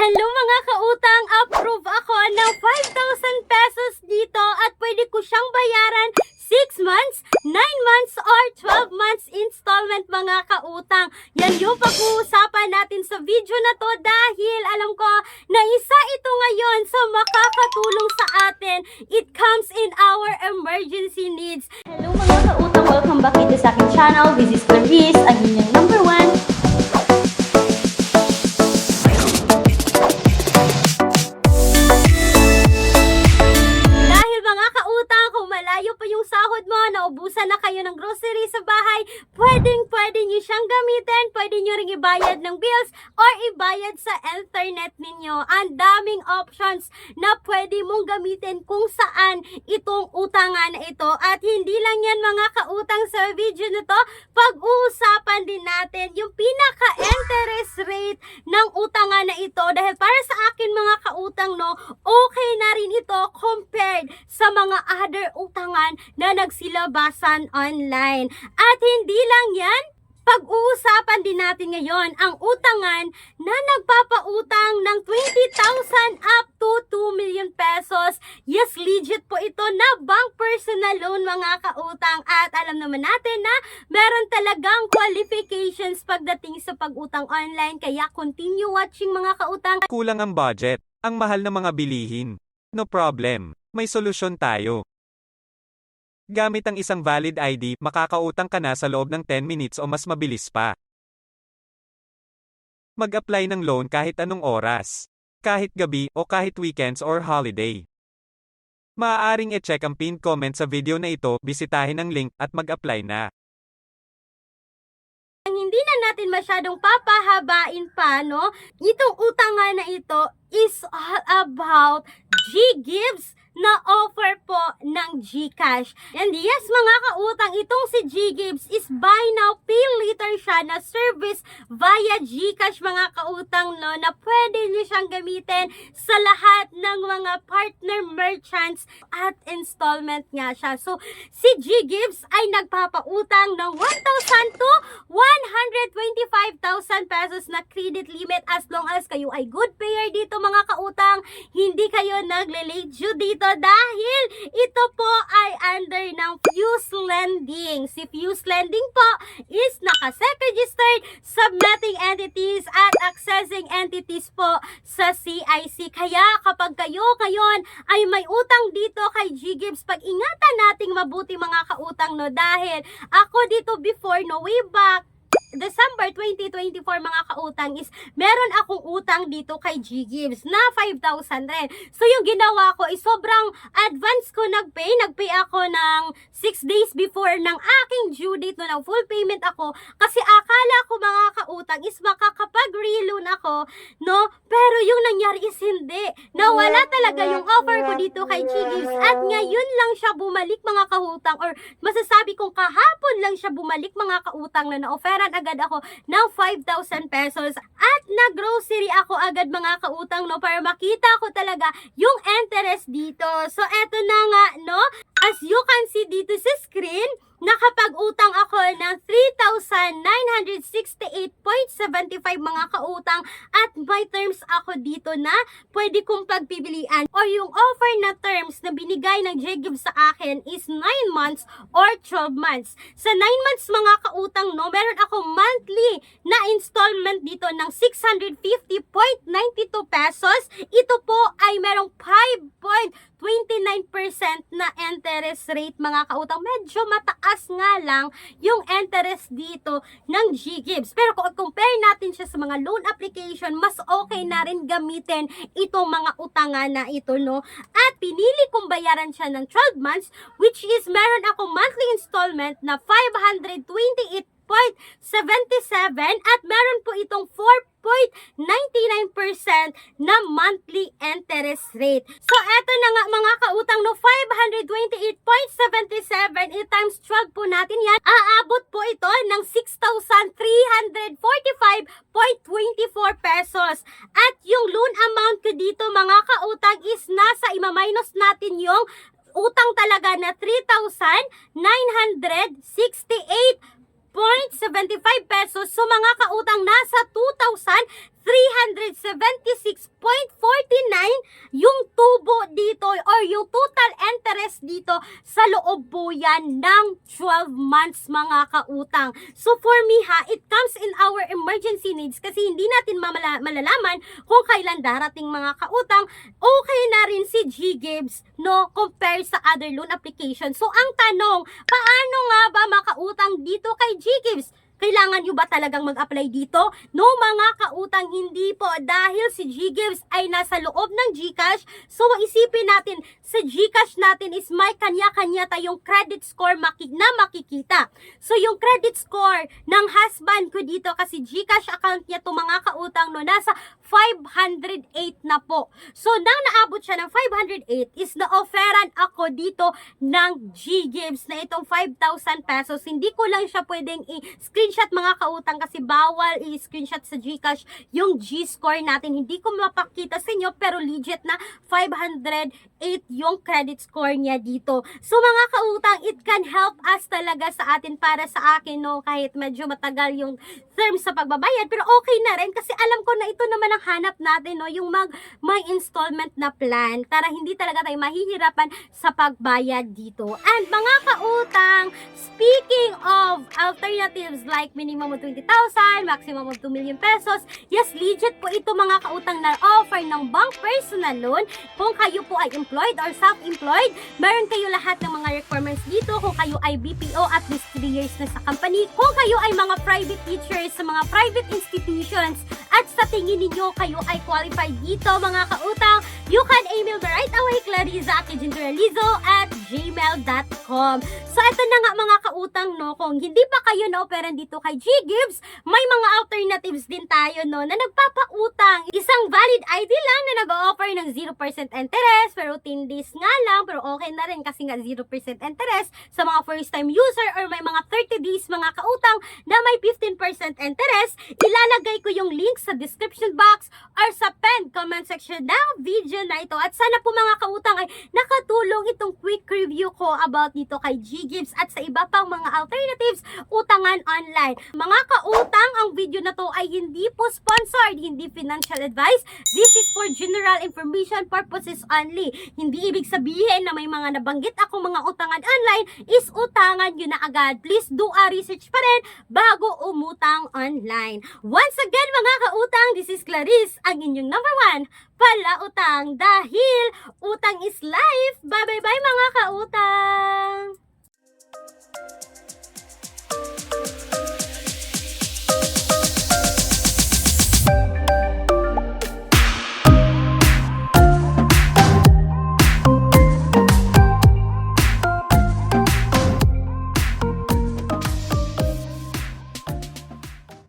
Hello mga kautang, approve ako ng 5,000 pesos dito at pwede ko siyang bayaran 6 months, 9 months, or 12 months installment mga kautang. Yan yung pag-uusapan natin sa video na to dahil alam ko na isa ito ngayon sa makakatulong sa atin. It comes in our emergency needs. Hello mga kautang, welcome back dito sa aking channel. This is Clarice, ang inyong number 1. Naubusan na kayo ng grocery sa bahay, pwede nyo siyang gamitin, pwede nyo ring ibayad ng bills or ibayad sa internet ninyo. Ang daming options na pwede mong gamitin kung saan itong utangan na ito. At hindi lang yan mga kautang sa video na to, pag-uusapan din natin yung pinaka-interest rate ng utangan na ito. Dahil para sa akin mga kautang, no, okay na rin ito compared sa mga other utangan na nagsilabasan online. At hindi lang yan, pag-uusapan din natin ngayon ang utangan na nagpapautang ng 20,000 up to 2 million pesos. Yes, legit po ito na bank personal loan mga kautang. At alam naman natin na meron talagang qualifications pagdating sa pag-utang online. Kaya continue watching mga kautang. Kulang ang budget, ang mahal na mga bilihin. No problem, may solusyon tayo. Gamit ang isang valid ID, makakautang ka na sa loob ng 10 minutes o mas mabilis pa. Mag-apply ng loan kahit anong oras, kahit gabi o kahit weekends or holiday. Maaaring i-check ang pinned comment sa video na ito, bisitahin ang link at mag-apply na. Hindi na natin masyadong papahabain pa, no? Itong utangan na ito is all about GGives na offer po ng GCash. And yes, mga kautang, itong si GGives is buy now, pay later siya na service via GCash mga kautang, no, na pwede nyo siyang gamitin sa lahat ng mga partner merchants at installment nga siya. So, si GGives ay nagpapautang ng 1,000 to 125,000 pesos na credit limit as long as kayo ay good payer dito mga kautang. Hindi kayo nagle-late due dito dahil ito po ay under ng Fuse Lending. Si Fuse Lending po is naka-SEC-registered subletting entities at accessing entities po sa CIC. Kaya kapag kayo ngayon ay may utang dito kay GGives, pag-ingatan nating mabuti mga kautang, no, dahil ako dito before, no, way back December 2024 mga kautang is meron akong utang dito kay GGives na 5,000 rin. So yung ginawa ko is sobrang advance ko nagpay ako ng 6 days before ng aking due date, no, ng full payment ako kasi akala ko mga kautang is makakapag-reloan ako, no, pero yung nangyari is hindi. Nawala talaga yung offer ko dito kay GGives at ngayon lang siya bumalik mga kautang, or masasabi kong kahapon lang siya bumalik mga kautang na na-offeran agad ako ng 5,000 pesos at nag-grocery ako agad mga kautang, no, para makita ko talaga yung interest dito. So eto na nga, no, as you can see dito sa screen, nakapag-utang ako ng 3,968.75 mga kautang at may terms ako dito na pwede kong pagpipilian, or yung offer na terms na binigay ng GGives sa akin is 9 months or 12 months. Sa 9 months mga kautang, no, meron ako monthly na installment dito ng 650.92 pesos. Ito po ay merong 5.29% na interest rate mga kautang. Medyo mataas nga lang yung interest dito ng GGives. Pero kung compare natin siya sa mga loan application, mas okay na rin gamitin itong mga utangan na ito, no? At pinili kong bayaran siya ng 12 months, which is meron akong monthly installment na 528.77 at meron po itong 4.99% na monthly interest rate. So, eto na nga mga kautang, no, 528.77 times 12 po natin yan. Aabot po ito ng 6,345.24 pesos. At yung loan amount ko dito mga kautang is nasa ima-minus natin yung utang talaga na 3,968.75 pesos. So mga kautang, nasa 376.49 yung tubo dito or yung total interest dito sa loob po yan ng 12 months mga kautang. So for me ha, it comes in our emergency needs kasi hindi natin malalaman kung kailan darating mga kautang. Okay na rin si G-Gives, no, compare sa other loan application. So ang tanong, paano nga ba makautang dito kay G-Gives? Kailangan nyo ba talagang mag-apply dito? No mga kautang, hindi po. Dahil si G-Gives ay nasa loob ng GCash. So isipin natin, sa GCash natin is may kanya-kanya tayong credit score na makikita. So yung credit score ng husband ko dito, kasi GCash account niya to mga kautang, no, nasa 508 na po. So nang naabot siya ng 508 is na-offeran ako dito ng G-Gives na itong 5,000 pesos. Hindi ko lang siya pwedeng i-screenshot mga kautang kasi bawal i-screenshot sa GCash yung G-score natin. Hindi ko mapakita sa inyo pero legit na 508 yung credit score niya dito. So mga kautang, it can help us talaga sa atin, para sa akin, no, kahit medyo matagal yung terms sa pagbabayad, pero okay na rin kasi alam ko na ito naman ang hanap natin, no, yung may installment na plan para hindi talaga tayo mahihirapan sa pagbayad dito. And mga kautang, speaking of alternatives like minimum of 20,000, maximum of 2 million pesos, yes, legit po ito mga kautang na offer ng bank personal loan. Kung kayo po ay employed or self-employed, meron kayo lahat ng mga requirements dito. Kung kayo ay BPO at least 3 years na sa company, kung kayo ay mga private teachers sa mga private institutions at sa tingin ninyo kayo ay qualified dito mga kautang, you can email me right away, clarissa@gmail.com. So ito na nga mga kautang, no, kung hindi pa kayo na-operan dito kay G-Gives, may mga alternatives din tayo, no, na nagpapautang. Isang valid ID lang na nag-o-offer ng 0% interest, pero 10 days nga lang, pero okay na rin kasi nga 0% interest sa mga first time user, or may mga 30 days mga kautang na may 15% interest. Ilalagay ko yung link sa description box or sa pinned comment section ng video na ito. At sana po mga kautang ay nakatulong itong quick review ko about dito kay G-Gives at sa iba pang mga alternatives utangan online. Mga kautang, ang video na to ay hindi po sponsored, hindi financial advice. This is for general information purposes only. Hindi ibig sabihin na may mga nabanggit ako mga utangan online is utangan nyo na agad. Please do a research pa rin bago umutang online. Once again mga kautang, this is Clarice, ang inyong number 1 palautang, dahil utang is life. Bye bye bye mga kautang!